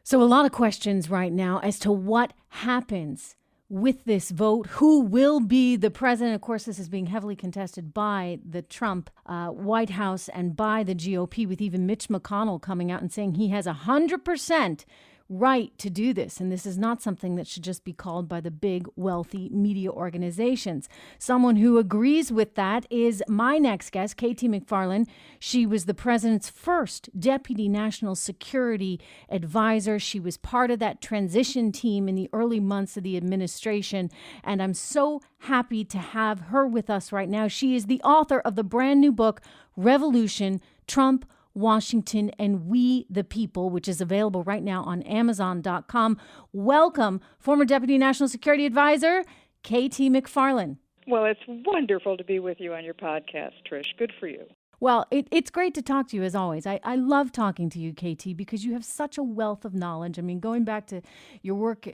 So a lot of questions right now as to what happens with this vote. Who will be the president? Of course, this is being heavily contested by the Trump White House and by the GOP, with even Mitch McConnell coming out and saying he has 100% right to do this. And this is not something that should just be called by the big, wealthy media organizations. Someone who agrees with that is my next guest, KT McFarland. She was the president's first deputy national security advisor. She was part of that transition team in the early months of the administration. And I'm so happy to have her with us right now. She is the author of the brand new book, Revolution: Trump, Washington, and We the People, which is available right now on Amazon.com. Welcome, former Deputy National Security Advisor, KT McFarland. Well, it's wonderful to be with you on your podcast, Trish. Good for you. Well, it's great to talk to you, as always. I love talking to you, KT, because you have such a wealth of knowledge. I mean, going back to your work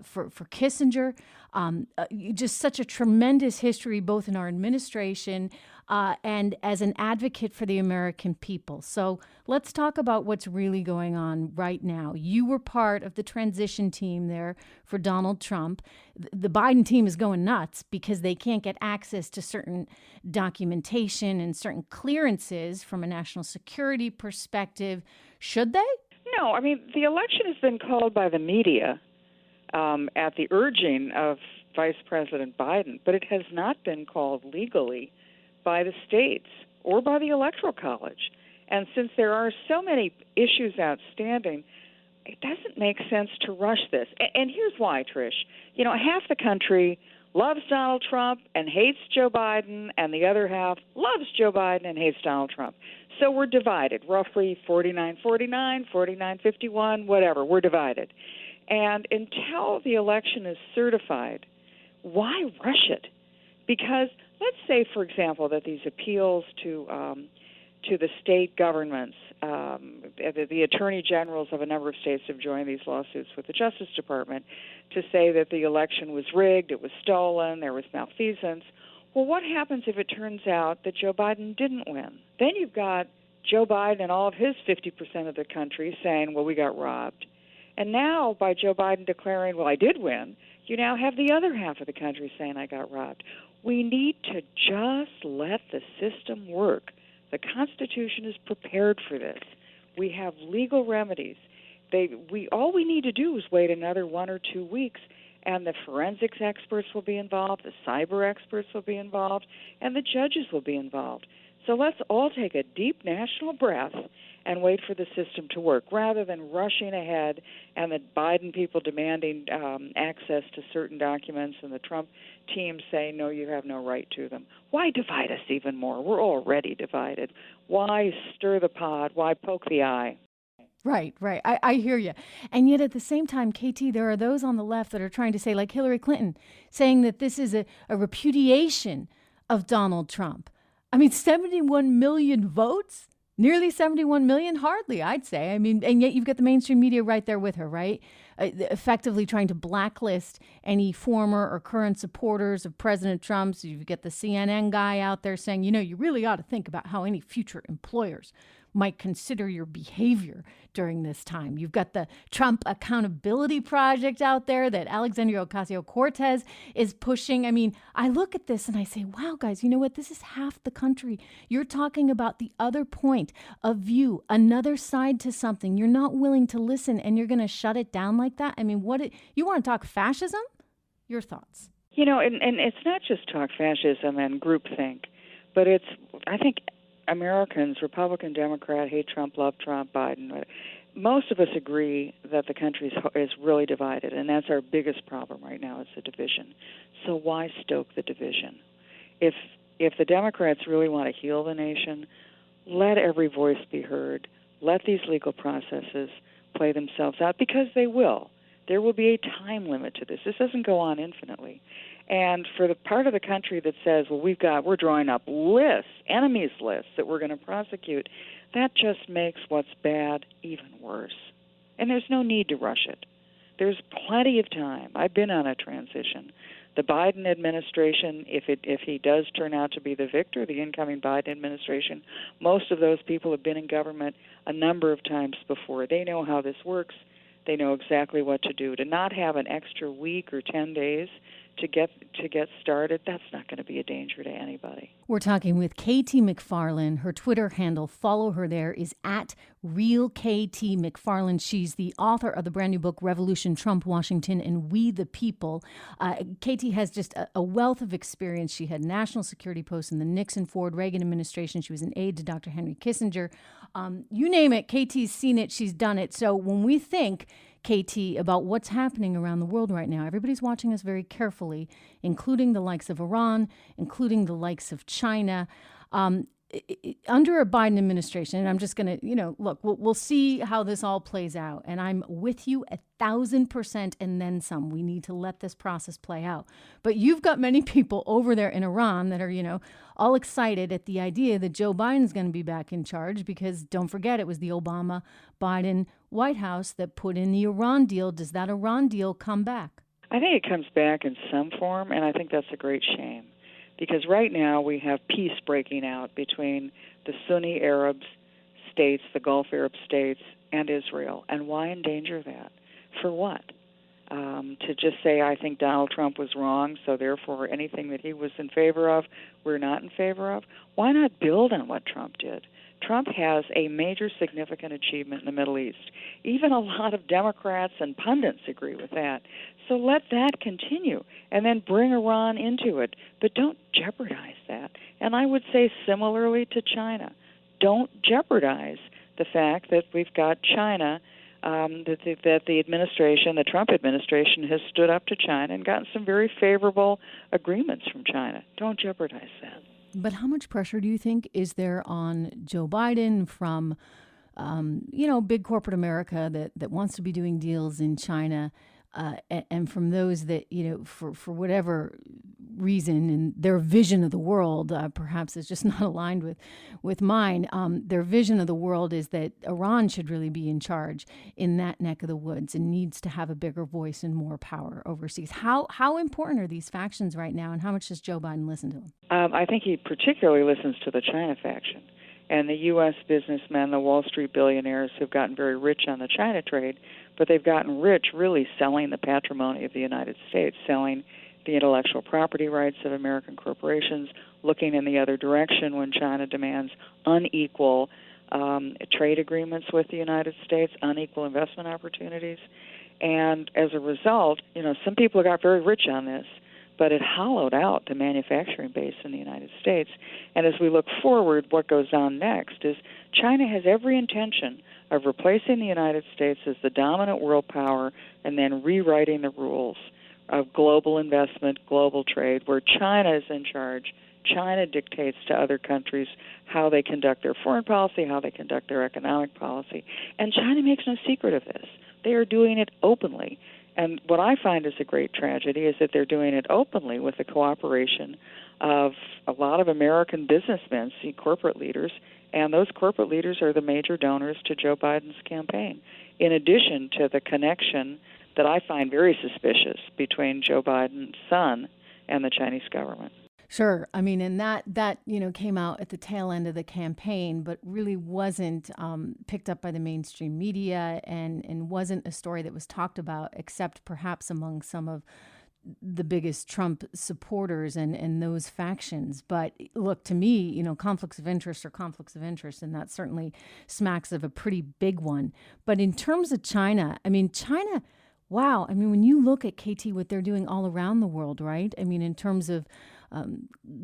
for Kissinger, just such a tremendous history, both in our administration and as an advocate for the American people. So let's talk about what's really going on right now. You were part of the transition team there for Donald Trump. The Biden team is going nuts because they can't get access to certain documentation and certain clearances from a national security perspective. Should they? No, I mean, the election has been called by the media at the urging of Vice President Biden, but it has not been called legally by the states or by the Electoral College. And since there are so many issues outstanding, it doesn't make sense to rush this. And here's why, Trish. You know, half the country loves Donald Trump and hates Joe Biden, and the other half loves Joe Biden and hates Donald Trump. So we're divided, roughly 49-49, 49-51, whatever. We're divided. And until the election is certified, why rush it? Because let's say, for example, that these appeals to the state governments, the attorney generals of a number of states have joined these lawsuits with the Justice Department to say that the election was rigged, it was stolen, there was malfeasance. Well, what happens if it turns out that Joe Biden didn't win? Then you've got Joe Biden and all of his 50% of the country saying, well, we got robbed. And now, by Joe Biden declaring, well, I did win, you now have the other half of the country saying, I got robbed. We need to just let the system work. The Constitution is prepared for this. We have legal remedies. All we need to do is wait another 1 or 2 weeks, and the forensics experts will be involved, the cyber experts will be involved, and the judges will be involved. So let's all take a deep national breath and wait for the system to work, rather than rushing ahead and the Biden people demanding access to certain documents and the Trump team saying, no, you have no right to them. Why divide us even more? We're already divided. Why stir the pot? Why poke the eye? Right. I hear you. And yet at the same time, KT, there are those on the left that are trying to say, like Hillary Clinton, saying that this is a repudiation of Donald Trump. I mean, 71 million votes? Nearly 71 million? Hardly, I'd say. I mean, and yet you've got the mainstream media right there with her, right? Effectively trying to blacklist any former or current supporters of President Trump. So you've got the CNN guy out there saying, you know, you really ought to think about how any future employers might consider your behavior during this time. You've got the Trump Accountability Project out there that Alexandria Ocasio-Cortez is pushing. I mean, I look at this and I say, wow, guys, you know what? This is half the country. You're talking about the other point of view, another side to something. You're not willing to listen, and you're going to shut it down like that? I mean, you want to talk fascism? Your thoughts? You know, and it's not just talk fascism and groupthink, but I think Americans, Republican, Democrat, hate Trump, love Trump, Biden. Most of us agree that the country is really divided, and that's our biggest problem right now is the division. So why stoke the division? If the Democrats really want to heal the nation, let every voice be heard. Let these legal processes play themselves out, because they will. There will be a time limit to this. This doesn't go on infinitely. And for the part of the country that says, well, we're drawing up lists, enemies lists that we're going to prosecute, that just makes what's bad even worse. And there's no need to rush it. There's plenty of time. I've been on a transition. The Biden administration, if he does turn out to be the victor, the incoming Biden administration, most of those people have been in government a number of times before. They know how this works. They know exactly what to do. To not have an extra week or 10 days to get started, that's not going to be a danger to anybody. We're talking with KT McFarland. Her Twitter handle, follow her there, is at @RealKT McFarland. She's the author of the brand new book, Revolution, Trump, Washington, and We the People. KT has just a wealth of experience. She had national security posts in the Nixon, Ford, Reagan administration. She was an aide to Dr. Henry Kissinger. You name it, KT's seen it, she's done it. So when we think, KT, about what's happening around the world right now, everybody's watching us very carefully, including the likes of Iran, including the likes of China. Under a Biden administration, and I'm just going to, look, we'll see how this all plays out. And I'm with you 1,000% and then some. We need to let this process play out. But you've got many people over there in Iran that are, all excited at the idea that Joe Biden's going to be back in charge because don't forget, it was the Obama-Biden White House that put in the Iran deal. Does that Iran deal come back? I think it comes back in some form, and I think that's a great shame. Because right now we have peace breaking out between the Sunni Arab states, the Gulf Arab states, and Israel. And why endanger that? For what? To just say, I think Donald Trump was wrong, so therefore anything that he was in favor of, we're not in favor of? Why not build on what Trump did? Trump has a major significant achievement in the Middle East. Even a lot of Democrats and pundits agree with that. So let that continue and then bring Iran into it. But don't jeopardize that. And I would say similarly to China, don't jeopardize the fact that we've got China, that the administration, the Trump administration, has stood up to China and gotten some very favorable agreements from China. Don't jeopardize that. But how much pressure do you think is there on Joe Biden from, big corporate America that wants to be doing deals in China, and from those that, for whatever reason and their vision of the world perhaps is just not aligned with mine. Their vision of the world is that Iran should really be in charge in that neck of the woods and needs to have a bigger voice and more power overseas. How important are these factions right now, and how much does Joe Biden listen to them? I think he particularly listens to the China faction and the U.S. businessmen, the Wall Street billionaires who've gotten very rich on the China trade, but they've gotten rich really selling the patrimony of the United States, selling the intellectual property rights of American corporations, looking in the other direction when China demands unequal trade agreements with the United States, unequal investment opportunities. And as a result, some people got very rich on this, but it hollowed out the manufacturing base in the United States. And as we look forward, what goes on next is China has every intention of replacing the United States as the dominant world power and then rewriting the rules of global investment, global trade, where China is in charge. China dictates to other countries how they conduct their foreign policy, how they conduct their economic policy. And China makes no secret of this. They are doing it openly. And what I find is a great tragedy is that they're doing it openly with the cooperation of a lot of American businessmen, corporate leaders, and those corporate leaders are the major donors to Joe Biden's campaign, in addition to the connection that I find very suspicious between Joe Biden's son and the Chinese government. Sure. I mean, and that came out at the tail end of the campaign, but really wasn't picked up by the mainstream media and wasn't a story that was talked about, except perhaps among some of the biggest Trump supporters and those factions. But look, to me, conflicts of interest are conflicts of interest, and that certainly smacks of a pretty big one. But in terms of China, China, wow. When you look at KT, what they're doing all around the world, right? In terms of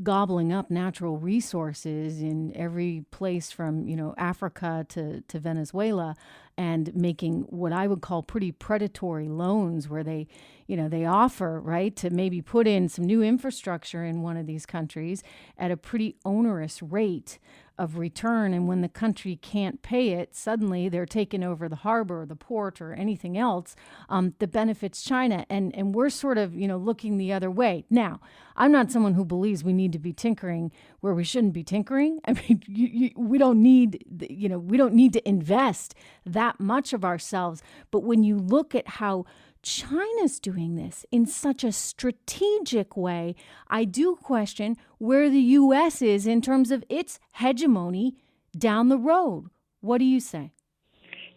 gobbling up natural resources in every place from, Africa to Venezuela, and making what I would call pretty predatory loans where they offer, right, to maybe put in some new infrastructure in one of these countries at a pretty onerous rate of return. And when the country can't pay it, suddenly they're taking over the harbor or the port or anything else that benefits China. And we're sort of, looking the other way. Now, I'm not someone who believes we need to be tinkering where we shouldn't be tinkering. We don't need to invest that much of ourselves. But when you look at how China's doing this in such a strategic way, I do question where the U.S. is in terms of its hegemony down the road. What do you say?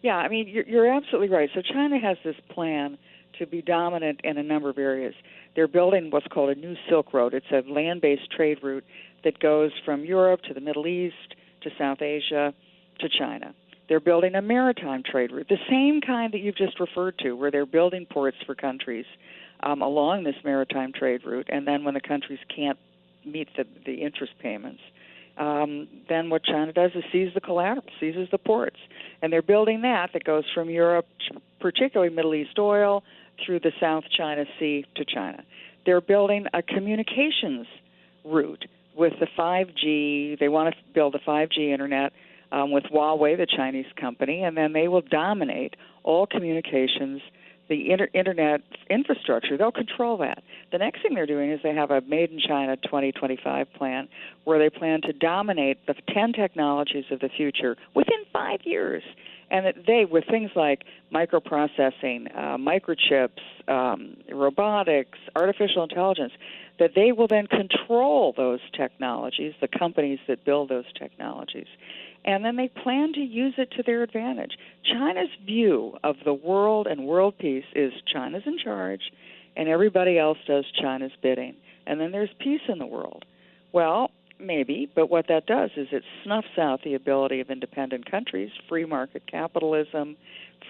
Yeah, I mean, you're absolutely right. So China has this plan to be dominant in a number of areas. They're building what's called a new Silk Road. It's a land-based trade route that goes from Europe to the Middle East to South Asia to China. They're building a maritime trade route, the same kind that you've just referred to, where they're building ports for countries along this maritime trade route, and then when the countries can't meet the interest payments, then what China does is seize the collateral, seizes the ports. And they're building that goes from Europe, particularly Middle East oil, through the South China Sea to China. They're building a communications route with the 5G. They want to build a 5G internet with Huawei, the Chinese company, and then they will dominate all communications, the internet infrastructure. They'll control that. The next thing they're doing is they have a Made in China 2025 plan where they plan to dominate the 10 technologies of the future within 5 years. And that they, with things like microprocessing, microchips, robotics, artificial intelligence, that they will then control those technologies, the companies that build those technologies. And then they plan to use it to their advantage. China's view of the world and world peace is China's in charge and everybody else does China's bidding. And then there's peace in the world. Well, maybe, but what that does is it snuffs out the ability of independent countries, free market capitalism,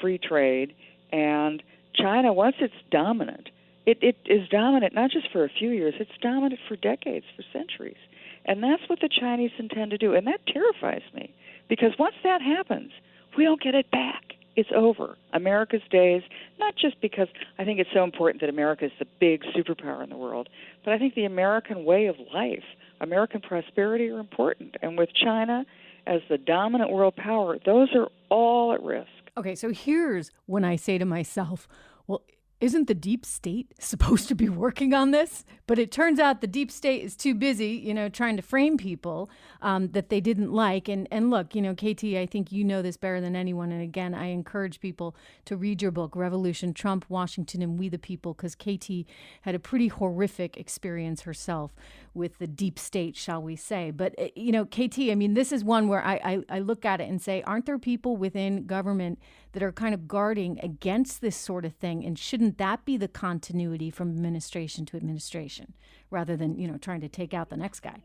free trade, and China, once it's dominant, it is dominant not just for a few years, it's dominant for decades, for centuries. And that's what the Chinese intend to do, and that terrifies me, because once that happens, we don't get it back. It's over. America's days, not just because I think it's so important that America is the big superpower in the world, but I think the American way of life, American prosperity are important. And with China as the dominant world power, those are all at risk. Okay, so here's when I say to myself, well, isn't the deep state supposed to be working on this? But it turns out the deep state is too busy, trying to frame people that they didn't like. And look, KT, I think you know this better than anyone. And again, I encourage people to read your book, Revolution, Trump, Washington, and We the People, because KT had a pretty horrific experience herself with the deep state, shall we say. But, KT, I mean, this is one where I look at it and say, aren't there people within government that are kind of guarding against this sort of thing? And shouldn't that be the continuity from administration to administration rather than, trying to take out the next guy?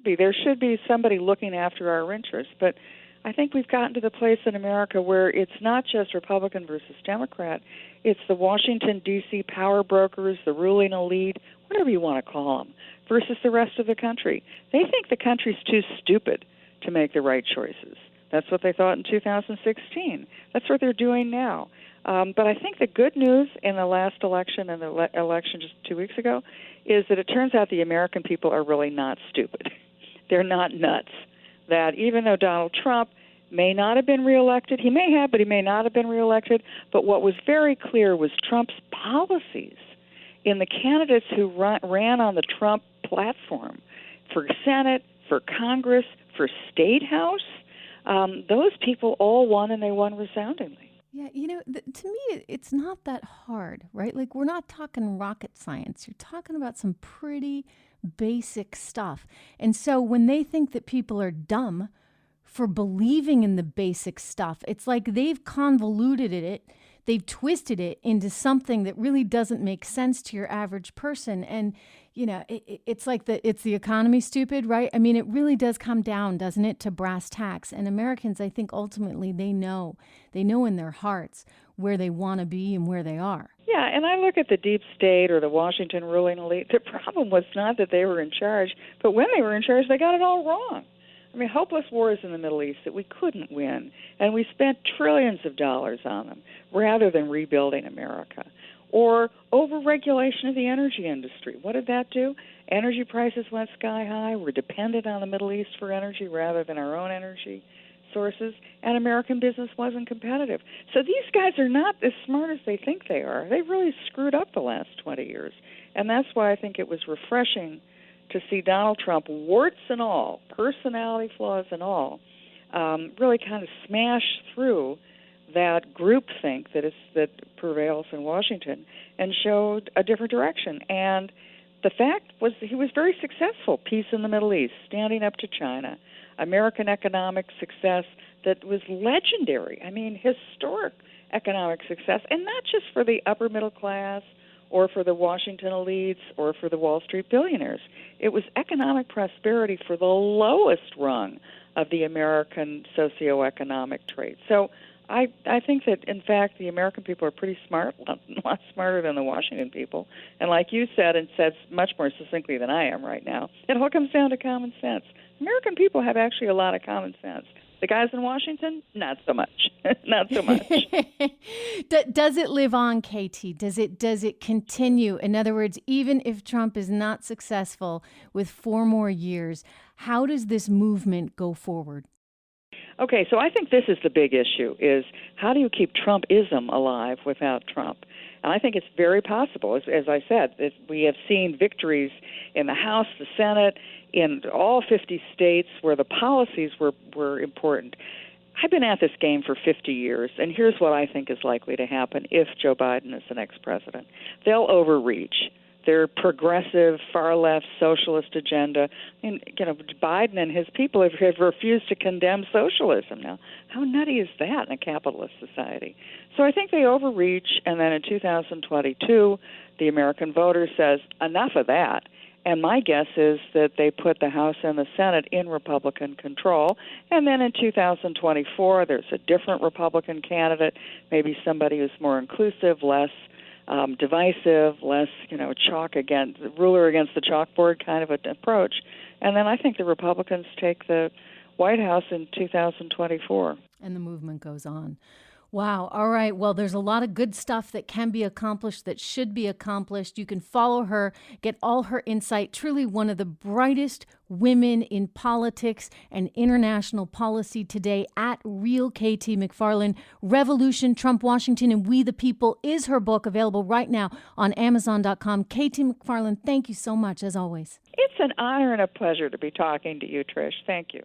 There should be somebody looking after our interests. But I think we've gotten to the place in America where it's not just Republican versus Democrat. It's the Washington, D.C. power brokers, the ruling elite, whatever you want to call them, versus the rest of the country. They think the country's too stupid to make the right choices. That's what they thought in 2016. That's what they're doing now. But I think the good news in the last election and the election just 2 weeks ago is that it turns out the American people are really not stupid. They're not nuts. That even though Donald Trump may not have been reelected, he may have, but he may not have been reelected, but what was very clear was Trump's policies in the candidates who ran on the Trump platform for Senate, for Congress, for State House. Those people all won, and they won resoundingly. Yeah, to me, it's not that hard, right? Like, we're not talking rocket science. You're talking about some pretty basic stuff. And so when they think that people are dumb for believing in the basic stuff, it's like they've convoluted it. They've twisted it into something that really doesn't make sense to your average person. And, it's like it's the economy, stupid, right? I mean, it really does come down, doesn't it, to brass tacks. And Americans, I think ultimately they know in their hearts where they want to be and where they are. Yeah, and I look at the deep state or the Washington ruling elite. The problem was not that they were in charge, but when they were in charge, they got it all wrong. I mean, hopeless wars in the Middle East that we couldn't win, and we spent trillions of dollars on them rather than rebuilding America. Or overregulation of the energy industry. What did that do? Energy prices went sky high. We're dependent on the Middle East for energy rather than our own energy sources, and American business wasn't competitive. So these guys are not as smart as they think they are. They've really screwed up the last 20 years, and that's why I think it was refreshing to see Donald Trump, warts and all, personality flaws and all, really kind of smash through that groupthink that prevails in Washington and showed a different direction. And the fact was that he was very successful. Peace in the Middle East, standing up to China, American economic success, that was legendary. I mean, historic economic success, and not just for the upper middle class or for the Washington elites or for the Wall Street billionaires. It was economic prosperity for the lowest rung of the American socioeconomic trait. So I think that, in fact, the American people are pretty smart, a lot smarter than the Washington people. And like you said, and said much more succinctly than I am right now, it all comes down to common sense. American people have actually a lot of common sense. The guys in Washington, not so much. Not so much. Does it live on, KT? Does it continue? In other words, even if Trump is not successful with 4 more years, how does this movement go forward? Okay, so I think this is the big issue, is how do you keep Trumpism alive without Trump? And I think it's very possible. As I said, we have seen victories in the House, the Senate, in all 50 states where the policies were important. I've been at this game for 50 years, and here's what I think is likely to happen if Joe Biden is the next president. They'll overreach. Their progressive, far-left, socialist agenda. And, Biden and his people have refused to condemn socialism now. How nutty is that in a capitalist society? So I think they overreach, and then in 2022, the American voter says, enough of that. And my guess is that they put the House and the Senate in Republican control. And then in 2024, there's a different Republican candidate, maybe somebody who's more inclusive, less divisive, less, ruler against the chalkboard kind of an approach. And then I think the Republicans take the White House in 2024. And the movement goes on. Wow. All right. Well, there's a lot of good stuff that can be accomplished, that should be accomplished. You can follow her, get all her insight. Truly one of the brightest women in politics and international policy today at Real KT McFarland. Revolution, Trump, Washington, and We the People is her book, available right now on Amazon.com. KT McFarland, thank you so much, as always. It's an honor and a pleasure to be talking to you, Trish. Thank you.